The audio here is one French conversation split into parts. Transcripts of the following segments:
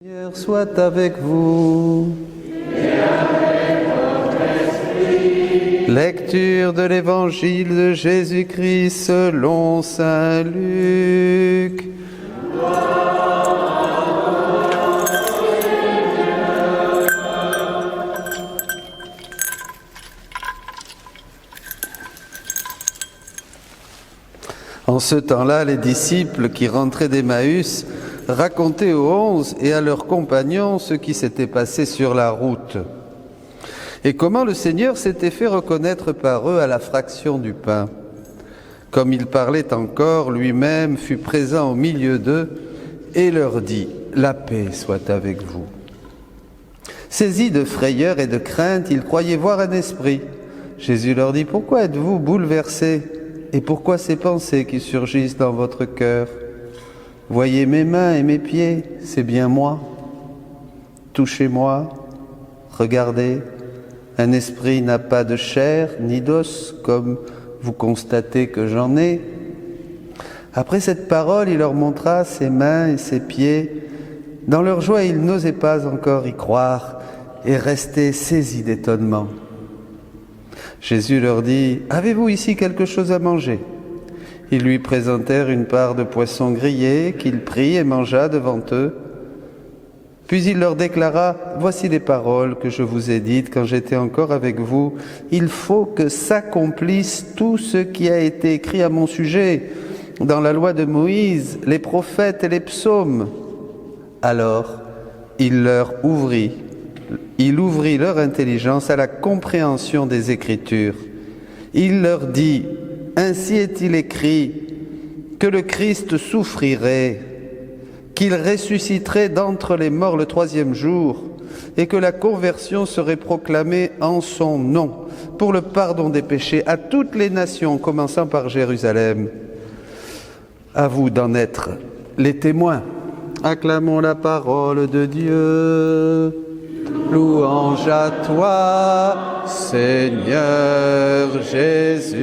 Seigneur soit avec vous. Lecture de l'Évangile de Jésus-Christ selon saint Luc. En ce temps-là, les disciples qui rentraient d'Emmaüs racontaient aux 11 et à leurs compagnons ce qui s'était passé sur la route et comment le Seigneur s'était fait reconnaître par eux à la fraction du pain. Comme il parlait encore, lui-même fut présent au milieu d'eux et leur dit « La paix soit avec vous ». Saisis de frayeur et de crainte, ils croyaient voir un esprit. Jésus leur dit « Pourquoi êtes-vous bouleversés ? Et pourquoi ces pensées qui surgissent dans votre cœur ? Voyez mes mains et mes pieds, c'est bien moi. Touchez-moi, regardez. Un esprit n'a pas de chair ni d'os, comme vous constatez que j'en ai. » Après cette parole, il leur montra ses mains et ses pieds. Dans leur joie, ils n'osaient pas encore y croire et restaient saisis d'étonnement. Jésus leur dit « Avez-vous ici quelque chose à manger ?» Ils lui présentèrent une part de poisson grillé qu'il prit et mangea devant eux. Puis il leur déclara « Voici les paroles que je vous ai dites quand j'étais encore avec vous. Il faut que s'accomplisse tout ce qui a été écrit à mon sujet dans la loi de Moïse, les prophètes et les psaumes. » Alors il ouvrit leur intelligence à la compréhension des Écritures. Il leur dit « Ainsi est-il écrit que le Christ souffrirait, qu'il ressusciterait d'entre les morts le troisième jour, et que la conversion serait proclamée en son nom pour le pardon des péchés à toutes les nations, commençant par Jérusalem. À vous d'en être les témoins. Acclamons la parole de Dieu. Louange à toi, Seigneur Jésus.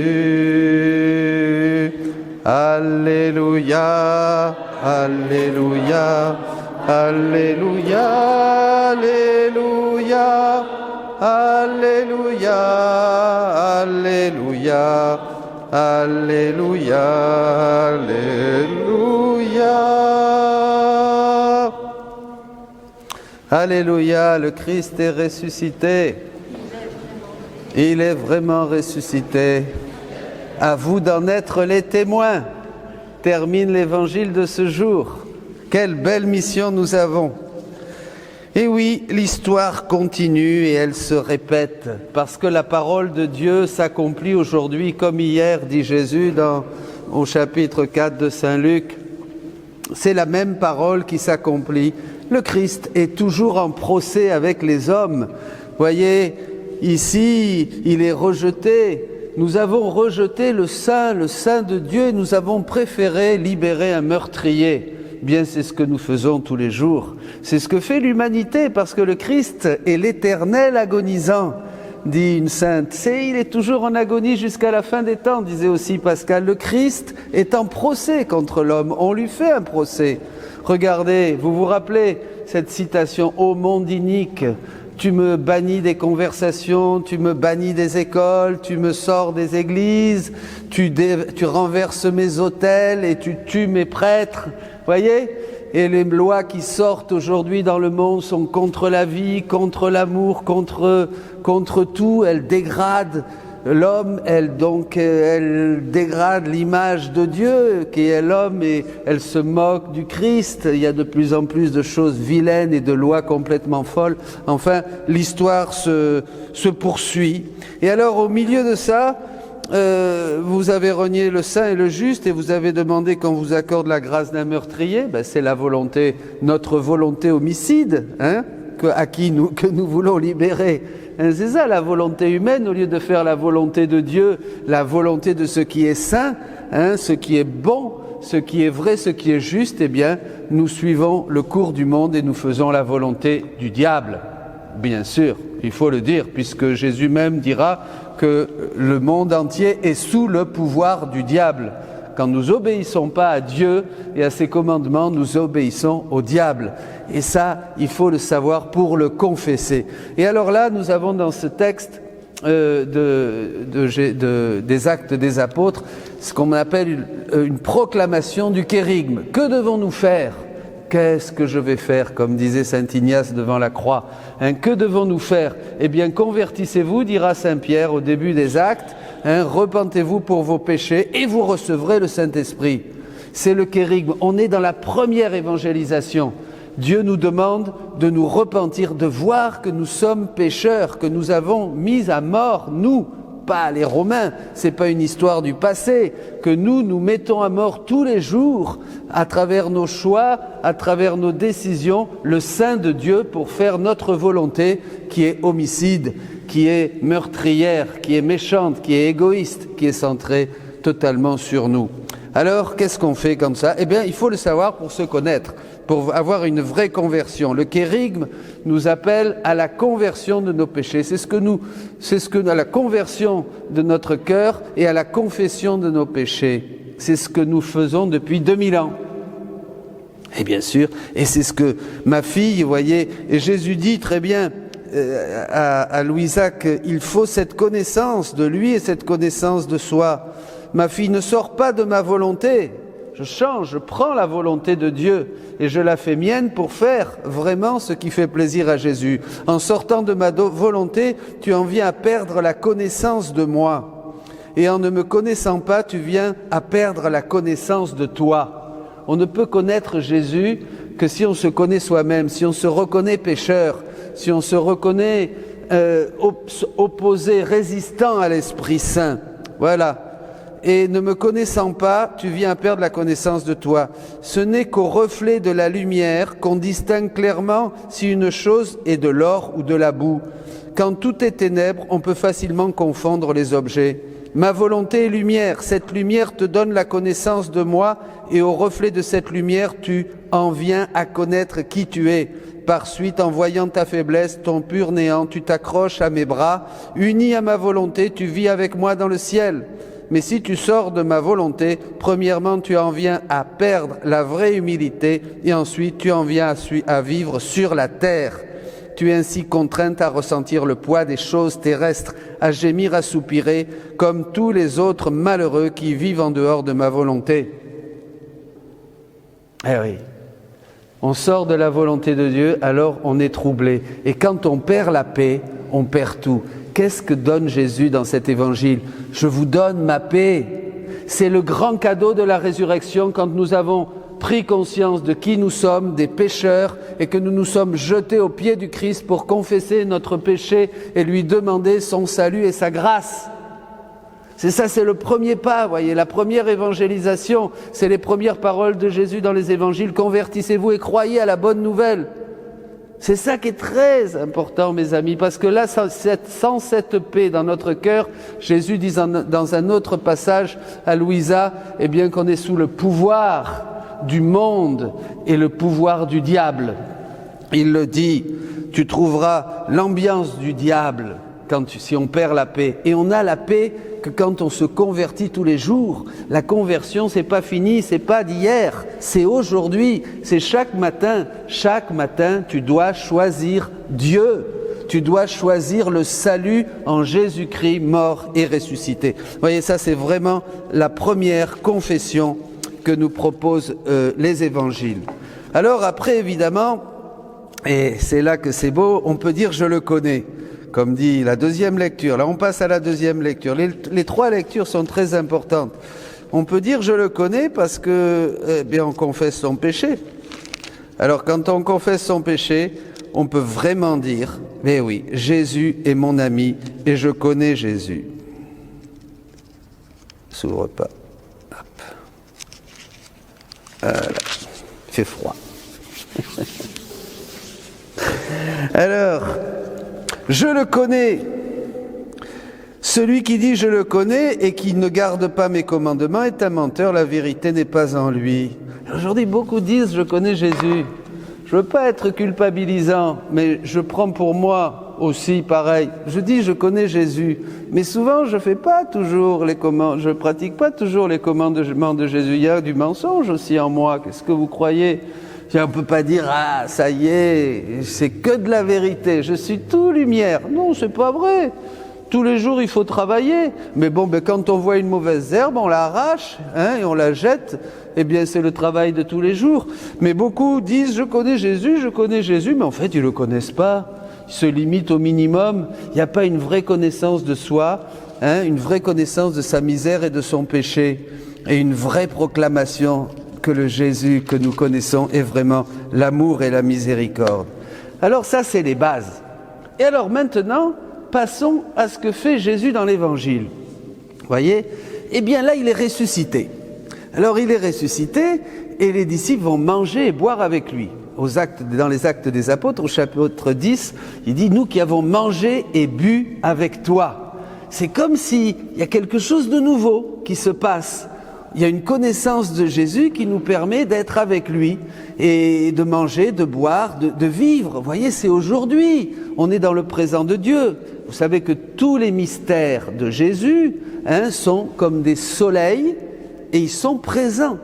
Alléluia, alléluia, alléluia, alléluia, alléluia, alléluia, alléluia, alléluia. Alléluia, le Christ est ressuscité. Il est vraiment ressuscité. À vous d'en être les témoins. Termine l'évangile de ce jour. Quelle belle mission nous avons. Et oui, l'histoire continue et elle se répète parce que la parole de Dieu s'accomplit aujourd'hui comme hier, dit Jésus au chapitre 4 de saint Luc. C'est la même parole qui s'accomplit. Le Christ est toujours en procès avec les hommes. Voyez, ici, il est rejeté. Nous avons rejeté le Saint de Dieu, et nous avons préféré libérer un meurtrier. Bien, c'est ce que nous faisons tous les jours. C'est ce que fait l'humanité, parce que le Christ est l'éternel agonisant, dit une sainte. Il est toujours en agonie jusqu'à la fin des temps, disait aussi Pascal. Le Christ est en procès contre l'homme. On lui fait un procès. Regardez, vous vous rappelez cette citation « Ô monde inique, tu me bannis des conversations, tu me bannis des écoles, tu me sors des églises, tu renverses mes autels et tu tues mes prêtres. » Voyez ? Et les lois qui sortent aujourd'hui dans le monde sont contre la vie, contre l'amour, contre tout. Elles dégradent l'homme, elle dégrade l'image de Dieu qui est l'homme et elle se moque du Christ. Il y a de plus en plus de choses vilaines et de lois complètement folles. Enfin, l'histoire se poursuit. Et alors, au milieu de ça, vous avez renié le saint et le juste et vous avez demandé qu'on vous accorde la grâce d'un meurtrier. C'est la volonté, notre volonté homicide, que nous voulons libérer. C'est ça la volonté humaine, au lieu de faire la volonté de Dieu, la volonté de ce qui est saint, ce qui est bon, ce qui est vrai, ce qui est juste, eh bien, nous suivons le cours du monde et nous faisons la volonté du diable. Bien sûr, il faut le dire, puisque Jésus même dira que le monde entier est sous le pouvoir du diable. Quand nous obéissons pas à Dieu et à ses commandements, nous obéissons au diable. Et ça, il faut le savoir pour le confesser. Et alors là, nous avons dans ce texte des Actes des Apôtres ce qu'on appelle une proclamation du kérygme. Que devons-nous faire ? Qu'est-ce que je vais faire, comme disait saint Ignace devant la croix, que devons-nous faire ? Eh bien, convertissez-vous, dira saint Pierre au début des Actes, repentez-vous pour vos péchés et vous recevrez le Saint-Esprit. C'est le kérygme. On est dans la première évangélisation. Dieu nous demande de nous repentir, de voir que nous sommes pécheurs, que nous avons mis à mort, nous, pas les Romains, c'est pas une histoire du passé, que nous mettons à mort tous les jours, à travers nos choix, à travers nos décisions, le sein de Dieu pour faire notre volonté qui est homicide, qui est meurtrière, qui est méchante, qui est égoïste, qui est centrée totalement sur nous. Alors, qu'est-ce qu'on fait comme ça ? Eh bien, il faut le savoir pour se connaître, pour avoir une vraie conversion. Le kérygme nous appelle à la conversion de nos péchés. C'est à la conversion de notre cœur et à la confession de nos péchés. C'est ce que nous faisons depuis 2000 ans. Et bien sûr, et c'est ce que ma fille, vous voyez, et Jésus dit très bien à Louisa qu'il faut cette connaissance de lui et cette connaissance de soi. Ma fille, ne sort pas de ma volonté. Je change, je prends la volonté de Dieu et je la fais mienne pour faire vraiment ce qui fait plaisir à Jésus. En sortant de ma volonté, tu en viens à perdre la connaissance de moi. Et en ne me connaissant pas, tu viens à perdre la connaissance de toi. On ne peut connaître Jésus que si on se connaît soi-même, si on se reconnaît pécheur, si on se reconnaît opposé, résistant à l'Esprit Saint. Voilà. Et ne me connaissant pas, tu viens à perdre la connaissance de toi. Ce n'est qu'au reflet de la lumière qu'on distingue clairement si une chose est de l'or ou de la boue. Quand tout est ténèbres, on peut facilement confondre les objets. Ma volonté est lumière, cette lumière te donne la connaissance de moi et au reflet de cette lumière, tu en viens à connaître qui tu es. Par suite, en voyant ta faiblesse, ton pur néant, tu t'accroches à mes bras. Uni à ma volonté, tu vis avec moi dans le ciel. Mais si tu sors de ma volonté, premièrement, tu en viens à perdre la vraie humilité et ensuite tu en viens à vivre sur la terre. Tu es ainsi contrainte à ressentir le poids des choses terrestres, à gémir, à soupirer, comme tous les autres malheureux qui vivent en dehors de ma volonté. Eh oui, on sort de la volonté de Dieu, alors on est troublé. Et quand on perd la paix, on perd tout. Qu'est-ce que donne Jésus dans cet évangile ? Je vous donne ma paix. C'est le grand cadeau de la résurrection quand nous avons pris conscience de qui nous sommes, des pécheurs, et que nous nous sommes jetés aux pieds du Christ pour confesser notre péché et lui demander son salut et sa grâce. C'est le premier pas, voyez, la première évangélisation, c'est les premières paroles de Jésus dans les évangiles. Convertissez-vous et croyez à la bonne nouvelle. C'est ça qui est très important, mes amis, parce que là, sans cette paix dans notre cœur, Jésus dit dans un autre passage à Louisa, eh bien qu'on est sous le pouvoir du monde et le pouvoir du diable. Il le dit, tu trouveras l'ambiance du diable si on perd la paix. Et on a la paix que quand on se convertit tous les jours. La conversion, c'est pas fini, c'est pas d'hier, c'est aujourd'hui, c'est chaque matin. Chaque matin, tu dois choisir Dieu. Tu dois choisir le salut en Jésus-Christ, mort et ressuscité. Vous voyez, ça c'est vraiment la première confession que nous proposent les évangiles. Alors après, évidemment, et c'est là que c'est beau, on peut dire « je le connais ». Comme dit la deuxième lecture. Là, on passe à la deuxième lecture. Les trois lectures sont très importantes. On peut dire « je le connais » parce que, eh bien, on confesse son péché. Alors, quand on confesse son péché, on peut vraiment dire « mais oui, Jésus est mon ami et je connais Jésus ». S'ouvre pas. Hop. Voilà. Il fait froid. Alors... je le connais. Celui qui dit « je le connais » et qui ne garde pas mes commandements est un menteur, la vérité n'est pas en lui. Aujourd'hui, beaucoup disent « je connais Jésus ». Je ne veux pas être culpabilisant, mais je prends pour moi aussi, pareil, je dis je connais Jésus, mais souvent je fais pas toujours les commandements, je pratique pas toujours les commandements de Jésus. Il y a du mensonge aussi en moi. Qu'est-ce que vous croyez? On ne peut pas dire ah ça y est, c'est que de la vérité, je suis tout lumière. Non, c'est pas vrai. Tous les jours, il faut travailler. Mais bon, quand on voit une mauvaise herbe, on la arrache et on la jette. Eh bien, c'est le travail de tous les jours. Mais beaucoup disent, je connais Jésus, mais en fait, ils ne le connaissent pas. Ils se limitent au minimum. Il n'y a pas une vraie connaissance de soi, une vraie connaissance de sa misère et de son péché, et une vraie proclamation que le Jésus que nous connaissons est vraiment l'amour et la miséricorde. Alors ça, c'est les bases. Et alors maintenant, passons à ce que fait Jésus dans l'Évangile. Vous voyez? Eh bien là, il est ressuscité. Alors il est ressuscité et les disciples vont manger et boire avec lui. Dans les Actes des Apôtres, au chapitre 10, il dit « Nous qui avons mangé et bu avec toi ». C'est comme s'il y a quelque chose de nouveau qui se passe. Il y a une connaissance de Jésus qui nous permet d'être avec lui et de manger, de boire, de vivre. Vous voyez, c'est aujourd'hui. On est dans le présent de Dieu. Vous savez que tous les mystères de Jésus sont comme des soleils et ils sont présents.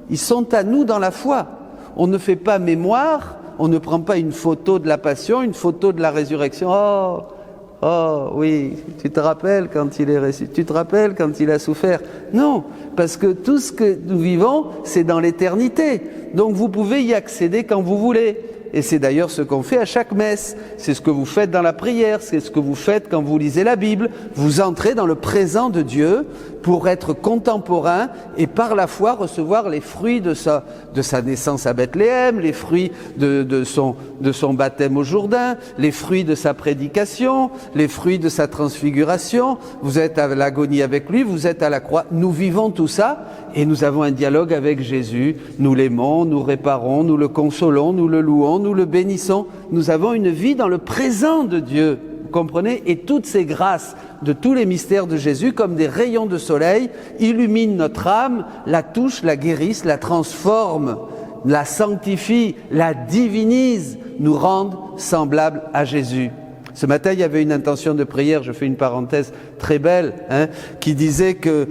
Ils sont à nous dans la foi. On ne fait pas mémoire, on ne prend pas une photo de la passion, une photo de la résurrection. Oh oui, tu te rappelles quand il est ressuscité, tu te rappelles quand il a souffert. Non, parce que tout ce que nous vivons, c'est dans l'éternité. Donc vous pouvez y accéder quand vous voulez. Et c'est d'ailleurs ce qu'on fait à chaque messe. C'est ce que vous faites dans la prière, c'est ce que vous faites quand vous lisez la Bible. Vous entrez dans le présent de Dieu pour être contemporain et par la foi recevoir les fruits de sa naissance à Bethléem, les fruits de son baptême au Jourdain, les fruits de sa prédication, les fruits de sa transfiguration. Vous êtes à l'agonie avec lui, vous êtes à la croix. Nous vivons tout ça et nous avons un dialogue avec Jésus. Nous l'aimons, nous réparons, nous le consolons, nous le louons, nous le bénissons. Nous avons une vie dans le présent de Dieu. Vous comprenez? Et toutes ces grâces de tous les mystères de Jésus, comme des rayons de soleil, illuminent notre âme, la touchent, la guérissent, la transforment, la sanctifient, la divinisent, nous rendent semblables à Jésus. Ce matin, il y avait une intention de prière, je fais une parenthèse très belle, qui disait que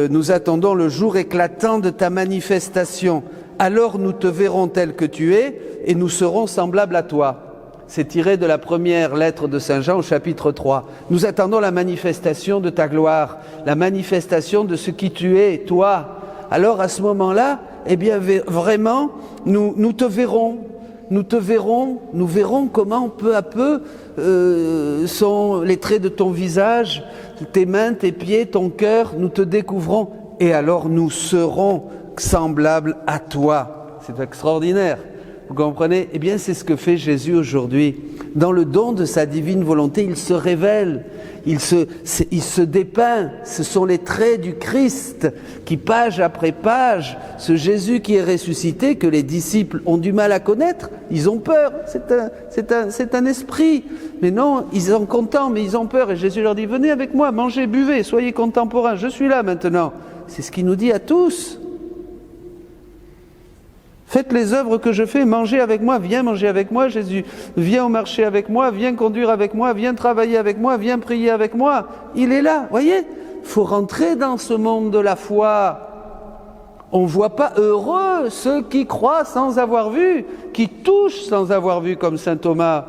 nous attendons le jour éclatant de ta manifestation. Alors nous te verrons tel que tu es et nous serons semblables à toi. C'est tiré de la première lettre de Saint Jean au chapitre 3. Nous attendons la manifestation de ta gloire, la manifestation de ce qui tu es, toi. Alors à ce moment-là, eh bien vraiment, nous te verrons. Nous verrons comment peu à peu sont les traits de ton visage, tes mains, tes pieds, ton cœur, nous te découvrons et alors nous serons semblables à toi. C'est extraordinaire. Vous comprenez? Eh bien, c'est ce que fait Jésus aujourd'hui. Dans le don de sa divine volonté, il se révèle, il se dépeint. Ce sont les traits du Christ qui, page après page, ce Jésus qui est ressuscité, que les disciples ont du mal à connaître, ils ont peur. C'est un esprit. Mais non, ils sont contents, mais ils ont peur. Et Jésus leur dit, venez avec moi, mangez, buvez, soyez contemporains, je suis là maintenant. C'est ce qu'il nous dit à tous. Faites les œuvres que je fais, mangez avec moi, viens manger avec moi, Jésus. Viens au marché avec moi, viens conduire avec moi, viens travailler avec moi, viens prier avec moi. Il est là, voyez? Il faut rentrer dans ce monde de la foi. On ne voit pas heureux ceux qui croient sans avoir vu, qui touchent sans avoir vu comme saint Thomas,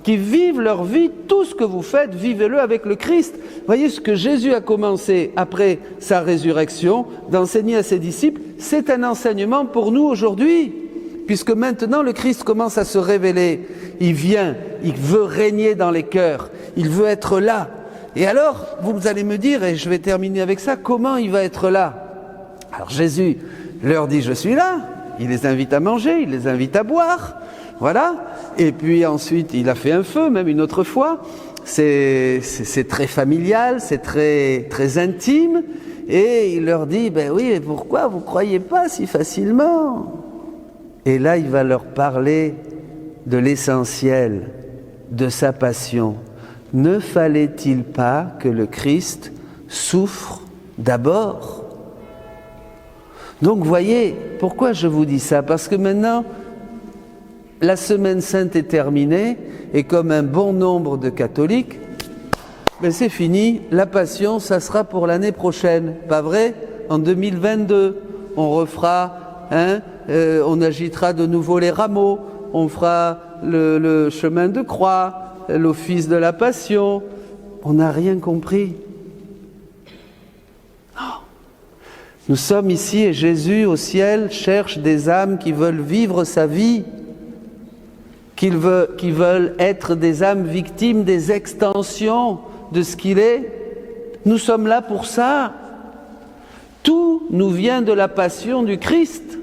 qui vivent leur vie, tout ce que vous faites, vivez-le avec le Christ. Voyez ce que Jésus a commencé après sa résurrection, d'enseigner à ses disciples, c'est un enseignement pour nous aujourd'hui, puisque maintenant le Christ commence à se révéler. Il vient, il veut régner dans les cœurs, il veut être là. Et alors, vous allez me dire, et je vais terminer avec ça, comment il va être là? Alors Jésus leur dit, je suis là, il les invite à manger, il les invite à boire. Voilà, et puis ensuite il a fait un feu, même une autre fois, c'est très familial, c'est très, très intime, et il leur dit, ben oui, mais pourquoi vous ne croyez pas si facilement? Et là il va leur parler de l'essentiel, de sa passion. Ne fallait-il pas que le Christ souffre d'abord? Donc voyez, pourquoi je vous dis ça? Parce que maintenant, la semaine sainte est terminée, et comme un bon nombre de catholiques, ben c'est fini, la Passion, ça sera pour l'année prochaine, pas vrai? En 2022, on refera, on agitera de nouveau les rameaux, on fera le chemin de croix, l'office de la Passion. On n'a rien compris. Non. Nous sommes ici et Jésus au ciel cherche des âmes qui veulent vivre sa vie, qui veulent être des âmes victimes des extensions de ce qu'il est. Nous sommes là pour ça. Tout nous vient de la passion du Christ.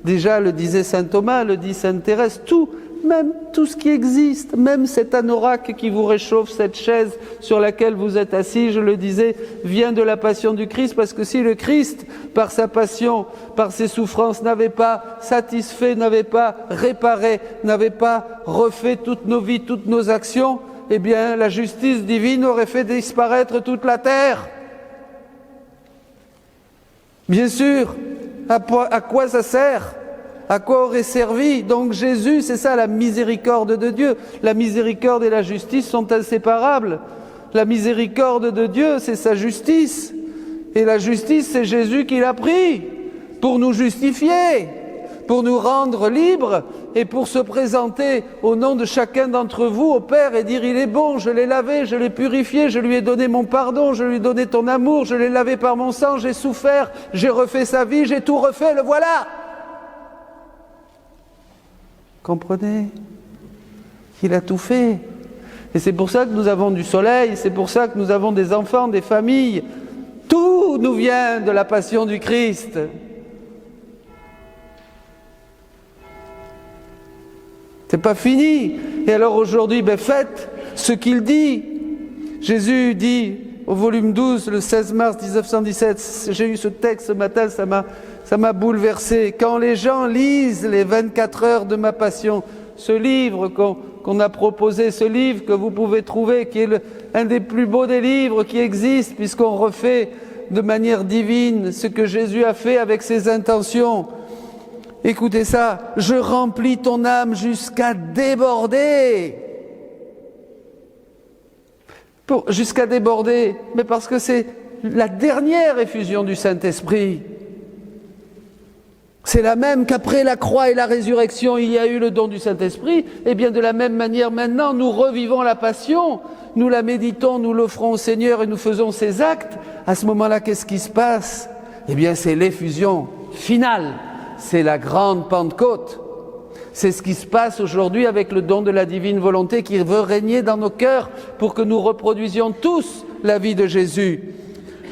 Déjà, le disait saint Thomas, le dit sainte Thérèse, tout, même tout ce qui existe, même cet anorak qui vous réchauffe, cette chaise sur laquelle vous êtes assis, je le disais, vient de la passion du Christ, parce que si le Christ, par sa passion, par ses souffrances, n'avait pas satisfait, n'avait pas réparé, n'avait pas refait toutes nos vies, toutes nos actions, eh bien, la justice divine aurait fait disparaître toute la terre. Bien sûr, à quoi ça sert? À quoi aurait servi? Donc Jésus, c'est ça la miséricorde de Dieu. La miséricorde et la justice sont inséparables. La miséricorde de Dieu, c'est sa justice. Et la justice, c'est Jésus qui l'a pris pour nous justifier, pour nous rendre libres et pour se présenter au nom de chacun d'entre vous au Père et dire: il est bon, je l'ai lavé, je l'ai purifié, je lui ai donné mon pardon, je lui ai donné ton amour, je l'ai lavé par mon sang, j'ai souffert, j'ai refait sa vie, j'ai tout refait, le voilà. Comprenez? Il a tout fait. Et c'est pour ça que nous avons du soleil, c'est pour ça que nous avons des enfants, des familles. Tout nous vient de la passion du Christ. C'est pas fini. Et alors aujourd'hui, faites ce qu'il dit. Jésus dit au volume 12, le 16 mars 1917, j'ai eu ce texte ce matin, ça m'a bouleversé. Quand les gens lisent les 24 heures de ma passion, ce livre qu'on a proposé, ce livre que vous pouvez trouver, qui est un des plus beaux des livres qui existent, puisqu'on refait de manière divine ce que Jésus a fait avec ses intentions. Écoutez ça, je remplis ton âme jusqu'à déborder. Jusqu'à déborder, mais parce que c'est la dernière effusion du Saint-Esprit. C'est la même qu'après la croix et la résurrection, il y a eu le don du Saint-Esprit. Et bien de la même manière, maintenant, nous revivons la passion, nous la méditons, nous l'offrons au Seigneur et nous faisons ces actes. À ce moment-là, qu'est-ce qui se passe? Eh bien, c'est l'effusion finale. C'est la grande Pentecôte. C'est ce qui se passe aujourd'hui avec le don de la divine volonté qui veut régner dans nos cœurs pour que nous reproduisions tous la vie de Jésus.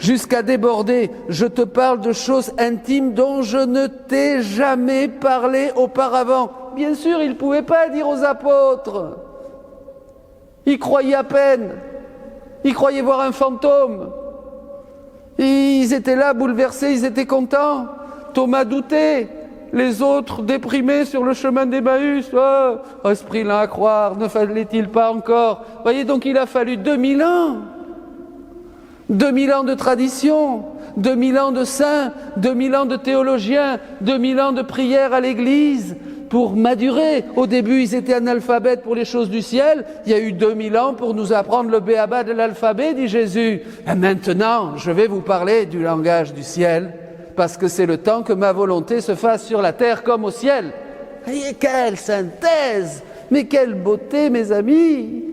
Jusqu'à déborder, je te parle de choses intimes dont je ne t'ai jamais parlé auparavant. Bien sûr, il ne pouvait pas dire aux apôtres. Ils croyaient à peine. Ils croyaient voir un fantôme. Ils étaient là, bouleversés, ils étaient contents. Thomas doutait. Les autres déprimés sur le chemin d'Emmaüs. Oh, esprit lent à croire, ne fallait-il pas encore? Voyez, donc il a fallu 2000 ans. 2000 ans de tradition, 2000 ans de saints, 2000 ans de théologiens, 2000 ans de prières à l'église pour madurer. Au début, ils étaient analphabètes pour les choses du ciel. Il y a eu 2000 ans pour nous apprendre le béaba de l'alphabet, dit Jésus. Et maintenant, je vais vous parler du langage du ciel, parce que c'est le temps que ma volonté se fasse sur la terre comme au ciel. Et quelle synthèse! Mais quelle beauté, mes amis!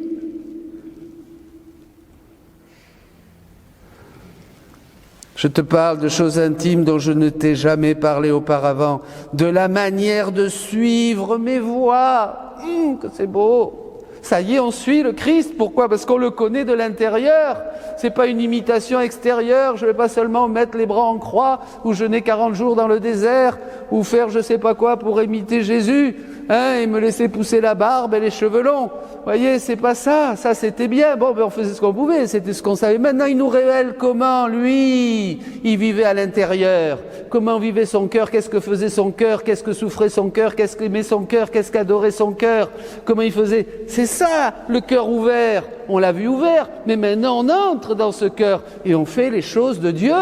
Je te parle de choses intimes dont je ne t'ai jamais parlé auparavant, de la manière de suivre mes voies. Que c'est beau! Ça y est, on suit le Christ. Pourquoi? Parce qu'on le connaît de l'intérieur. C'est pas une imitation extérieure. Je vais pas seulement mettre les bras en croix ou jeûner 40 jours dans le désert ou faire je sais pas quoi pour imiter Jésus, et me laisser pousser la barbe et les cheveux longs. Voyez, c'est pas ça. Ça, c'était bien. Bon, on faisait ce qu'on pouvait. C'était ce qu'on savait. Maintenant, il nous révèle comment, lui, il vivait à l'intérieur. Comment vivait son cœur. Qu'est-ce que faisait son cœur. Qu'est-ce que souffrait son cœur. Qu'est-ce qu'aimait son cœur. Qu'est-ce qu'adorait son cœur. Comment il faisait. C'est ça, le cœur ouvert. On l'a vu ouvert. Mais maintenant, on entre dans ce cœur et on fait les choses de Dieu.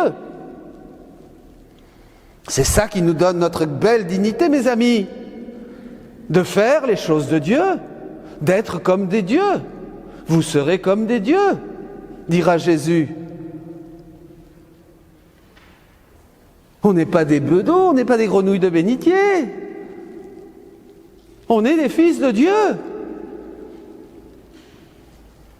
C'est ça qui nous donne notre belle dignité, mes amis. de faire les choses de Dieu, d'être comme des dieux. Vous serez comme des dieux, dira Jésus. On n'est pas des bedeaux, on n'est pas des grenouilles de bénitier. On est des fils de Dieu.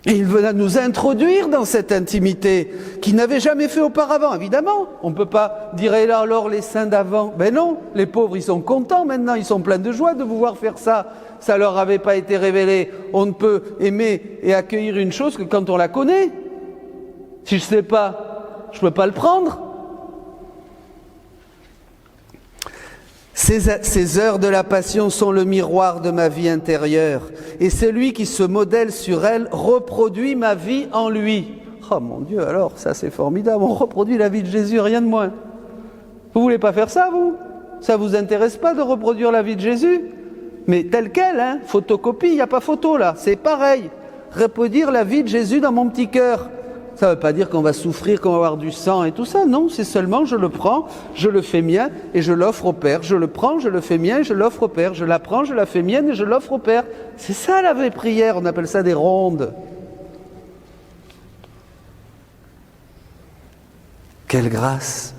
Et il veut nous introduire dans cette intimité qu'il n'avait jamais fait auparavant. Évidemment, on ne peut pas dire « et là alors les saints d'avant ». Ben non, les pauvres ils sont contents maintenant, ils sont pleins de joie de pouvoir faire ça. Ça leur avait pas été révélé. On ne peut aimer et accueillir une chose que quand on la connaît. Si je ne sais pas, je ne peux pas le prendre. Ces heures de la passion sont le miroir de ma vie intérieure. Et celui qui se modèle sur elle reproduit ma vie en lui. Oh mon Dieu, alors ça c'est formidable. On reproduit la vie de Jésus, rien de moins. Vous voulez pas faire ça, vous? Ça vous intéresse pas de reproduire la vie de Jésus? Mais telle quelle, hein? Photocopie, il n'y a pas photo là. C'est pareil. Reproduire la vie de Jésus dans mon petit cœur. Ça ne veut pas dire qu'on va souffrir, qu'on va avoir du sang et tout ça. Non, c'est seulement je le prends, je le fais mien et je l'offre au Père. Je le prends, je le fais mien et je l'offre au Père. Je la prends, je la fais mienne et je l'offre au Père. C'est ça la vraie prière, on appelle ça des rondes. Quelle grâce!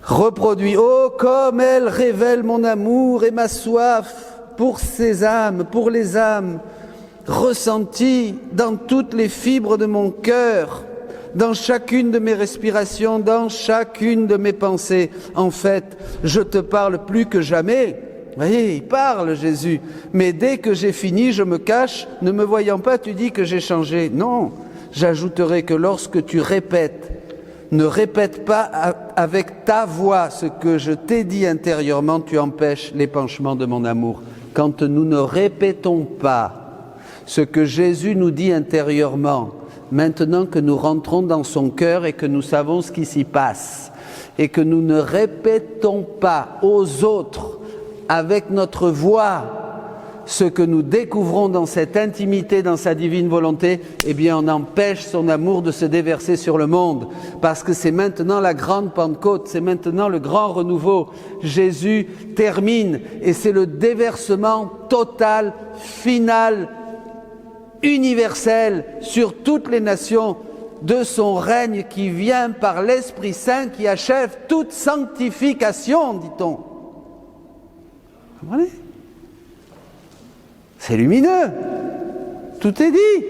Reproduis, oh comme elle révèle mon amour et ma soif pour ces âmes, pour les âmes, ressenti dans toutes les fibres de mon cœur, dans chacune de mes respirations, dans chacune de mes pensées. En fait, je te parle plus que jamais. Vous voyez, il parle Jésus. Mais dès que j'ai fini, je me cache. Ne me voyant pas, tu dis que j'ai changé. Non, j'ajouterai que lorsque tu répètes, ne répète pas avec ta voix ce que je t'ai dit intérieurement, tu empêches l'épanchement de mon amour. Quand nous ne répétons pas ce que Jésus nous dit intérieurement, maintenant que nous rentrons dans son cœur et que nous savons ce qui s'y passe, et que nous ne répétons pas aux autres avec notre voix ce que nous découvrons dans cette intimité, dans sa divine volonté, eh bien on empêche son amour de se déverser sur le monde, parce que c'est maintenant la grande Pentecôte, c'est maintenant le grand renouveau. Jésus termine et c'est le déversement total, final, universel sur toutes les nations de son règne qui vient par l'Esprit Saint qui achève toute sanctification, dit-on. Vous comprenez ? C'est lumineux, tout est dit.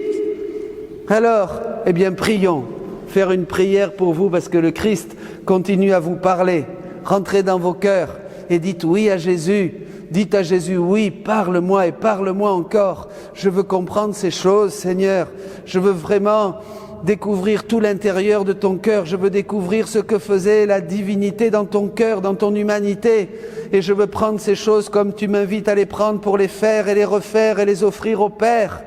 Alors, eh bien prions, faire une prière pour vous parce que le Christ continue à vous parler. Rentrez dans vos cœurs et dites oui à Jésus. Dites à Jésus, oui, parle-moi et parle-moi encore. Je veux comprendre ces choses, Seigneur. Je veux vraiment découvrir tout l'intérieur de ton cœur. Je veux découvrir ce que faisait la divinité dans ton cœur, dans ton humanité. Et je veux prendre ces choses comme tu m'invites à les prendre pour les faire et les refaire et les offrir au Père,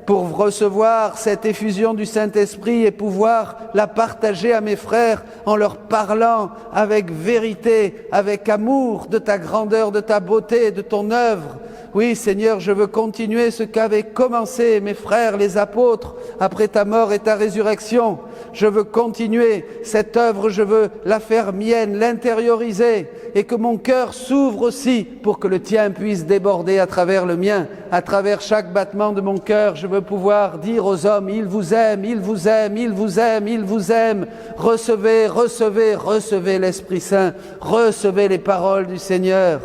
pour recevoir cette effusion du Saint-Esprit et pouvoir la partager à mes frères en leur parlant avec vérité, avec amour de ta grandeur, de ta beauté, de ton œuvre. Oui, Seigneur, je veux continuer ce qu'avaient commencé mes frères, les apôtres, après ta mort et ta résurrection. Je veux continuer cette œuvre, je veux la faire mienne, l'intérioriser, et que mon cœur s'ouvre aussi pour que le tien puisse déborder à travers le mien, à travers chaque battement de mon cœur. Je veux pouvoir dire aux hommes, il vous aime, il vous aime, il vous aime, il vous aime. Recevez, recevez, recevez l'Esprit Saint, recevez les paroles du Seigneur.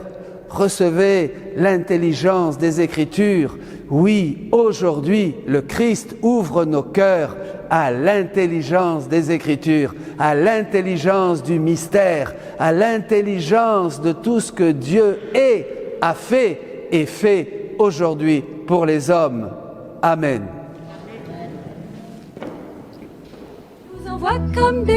Recevez l'intelligence des Écritures. Oui, aujourd'hui, le Christ ouvre nos cœurs à l'intelligence des Écritures, à l'intelligence du mystère, à l'intelligence de tout ce que Dieu est, a fait et fait aujourd'hui pour les hommes. Amen. Je vous envoie comme des